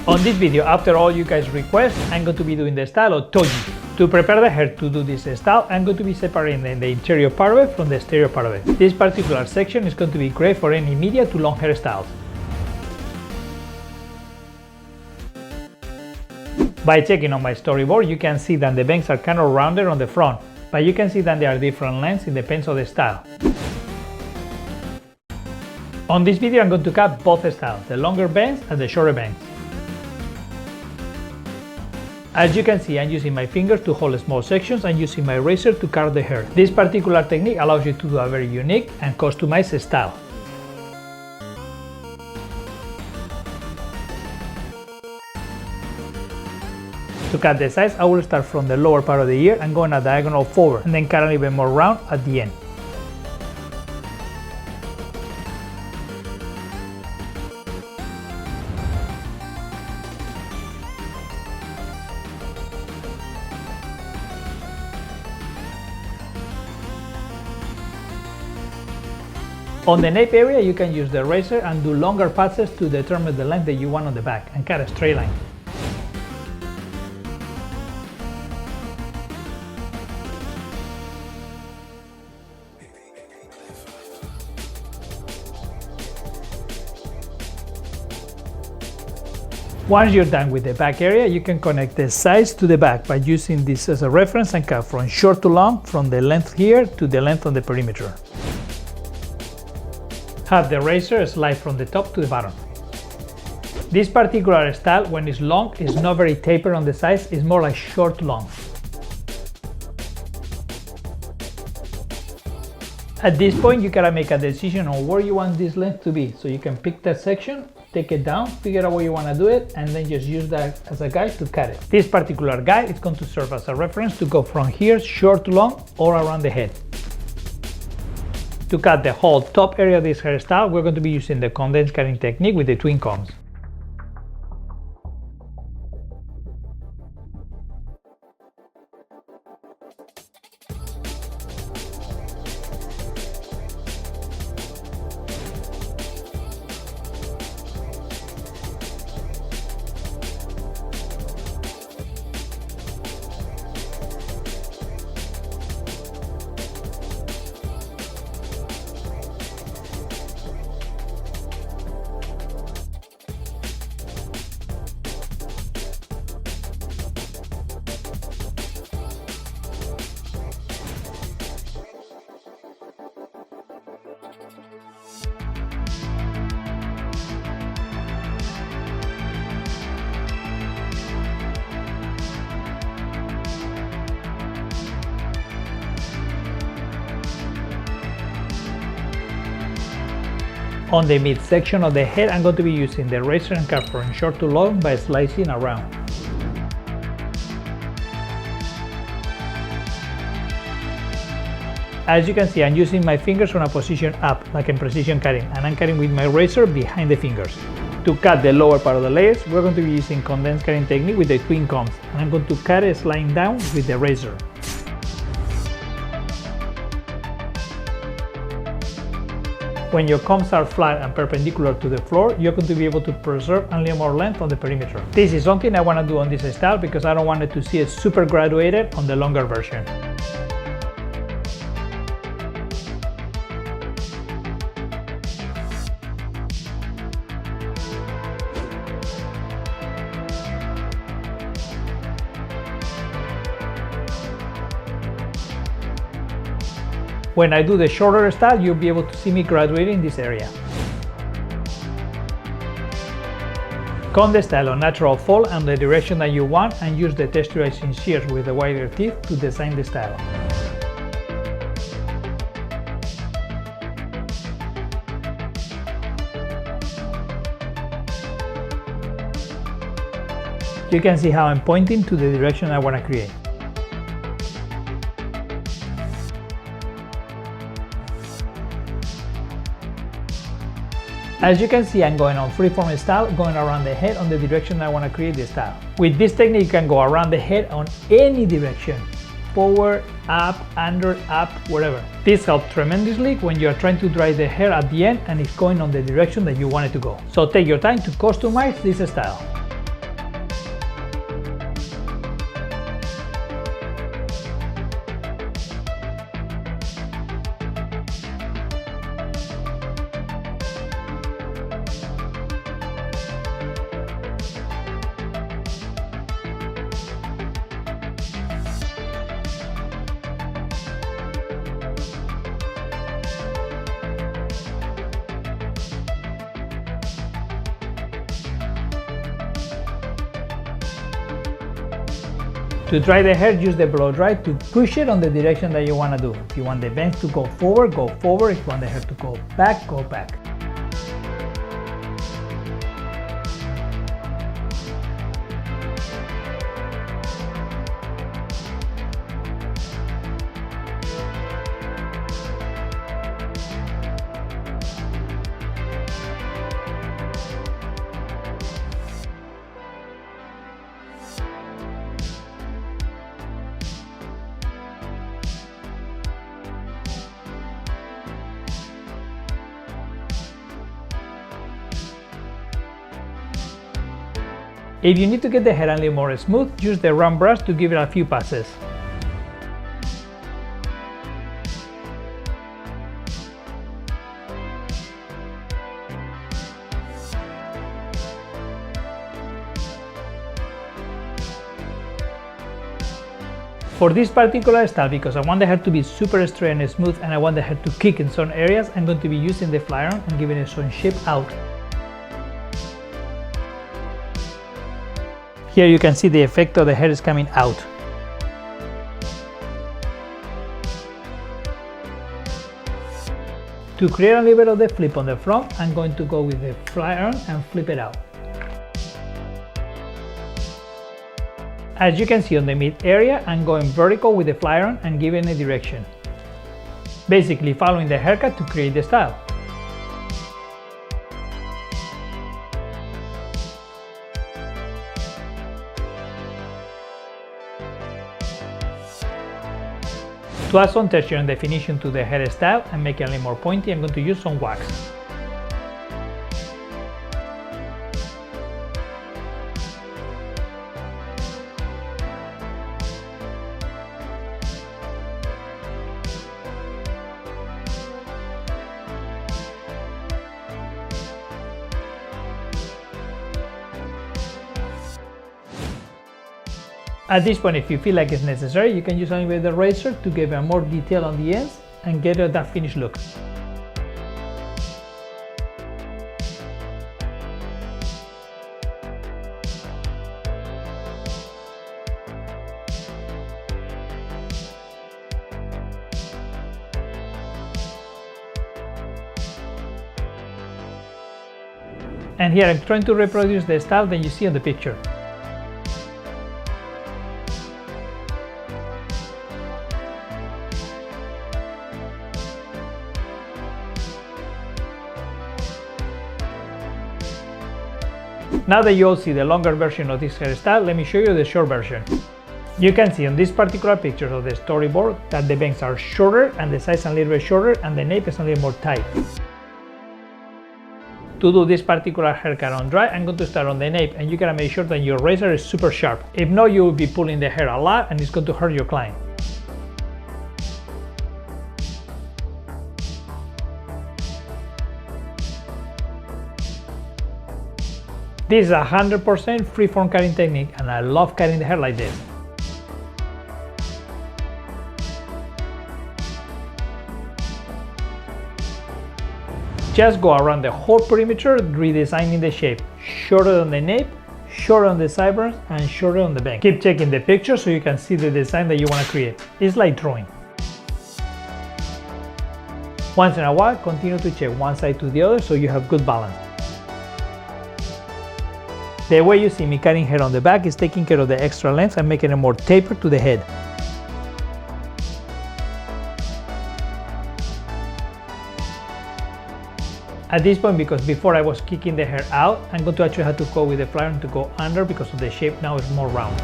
On this video, after all you guys request, I'm going to be doing the style of TOJI. To prepare the hair to do this style, I'm going to be separating the interior part of it from the exterior part of it. This particular section is going to be great for any medium to long hairstyles. By checking on my storyboard, you can see that the bangs are kind of rounded on the front, but you can see that there are different lengths, it depends on the style. On this video, I'm going to cut both styles, the longer bangs and the shorter bangs. As you can see, I'm using my fingers to hold small sections and using my razor to cut the hair. This particular technique allows you to do a very unique and customized style. To cut the sides, I will start from the lower part of the ear and go in a diagonal forward, and then cut a little bit more round at the end. On the nape area, you can use the razor and do longer passes to determine the length that you want on the back and cut a straight line. Once you're done with the back area, you can connect the sides to the back by using this as a reference and cut from short to long, from the length here to the length on the perimeter. Have the razor slide from the top to the bottom. This particular style, when it's long, is not very tapered on the sides, it's more like short to long. At this point, you gotta make a decision on where you want this length to be. So you can pick that section, take it down, figure out where you want to do it, and then just use that as a guide to cut it. This particular guide is going to serve as a reference to go from here short to long or around the head. To cut the whole top area of this hairstyle, we're going to be using the condensed cutting technique with the twin combs. On the midsection of the head, I'm going to be using the razor and cut from short to long by slicing around. As you can see, I'm using my fingers from a position up, like in precision cutting, and I'm cutting with my razor behind the fingers. To cut the lower part of the layers, we're going to be using condensed cutting technique with the twin combs, and I'm going to cut it sliding down with the razor. When your combs are flat and perpendicular to the floor, you're going to be able to preserve a little more length on the perimeter. This is something I want to do on this style because I don't want it to see it super graduated on the longer version. When I do the shorter style, you'll be able to see me graduating this area. Comb the style on natural fall and the direction that you want, and use the texturizing shears with the wider teeth to design the style. You can see how I'm pointing to the direction I want to create. As you can see, I'm going on freeform style, going around the head on the direction I want to create the style. With this technique, you can go around the head on any direction, forward, up, under, up, wherever. This helps tremendously when you are trying to dry the hair at the end and it's going on the direction that you want it to go. So take your time to customize this style. To dry the hair, use the blow dry to push it on the direction that you want to do. If you want the bangs to go forward, go forward. If you want the hair to go back, go back. If you need to get the hair a little more smooth, use the round brush to give it a few passes. For this particular style, because I want the hair to be super straight and smooth and I want the hair to kick in some areas, I'm going to be using the fly iron and giving it some shape out. Here you can see the effect of the hair is coming out. To create a little bit of the flip on the front, I'm going to go with the fly iron and flip it out. As you can see on the mid area, I'm going vertical with the fly iron and giving a direction. Basically following the haircut to create the style. To add some texture and definition to the hairstyle and make it a little more pointy, I'm going to use some wax. At this point, if you feel like it's necessary, you can use a little bit of the razor to give a more detail on the ends and get that finished look. And here I'm trying to reproduce the style that you see on the picture. Now that you all see the longer version of this hairstyle, let me show you the short version. You can see on this particular picture of the storyboard that the bangs are shorter and the sides a little bit shorter and the nape is a little more tight. To do this particular haircut on dry, I'm going to start on the nape and you gotta make sure that your razor is super sharp. If not, you will be pulling the hair a lot and it's going to hurt your client. This is a 100% freeform cutting technique and I love cutting the hair like this. Just go around the whole perimeter, redesigning the shape. Shorter on the nape, shorter on the sideburns, and shorter on the bang. Keep checking the picture so you can see the design that you want to create. It's like drawing. Once in a while, continue to check one side to the other so you have good balance. The way you see me cutting hair on the back is taking care of the extra length and making it more tapered to the head. At this point, because before I was kicking the hair out, I'm going to actually have to go with the fly iron to go under because of the shape now is more round.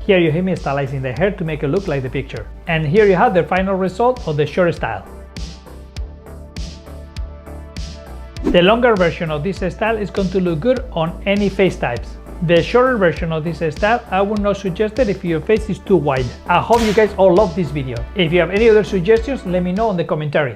Here you hear me stylizing the hair to make it look like the picture. And here you have the final result of the short style. The longer version of this style is going to look good on any face types. The shorter version of this style, I would not suggest it if your face is too wide. I hope you guys all love this video. If you have any other suggestions, let me know in the commentary.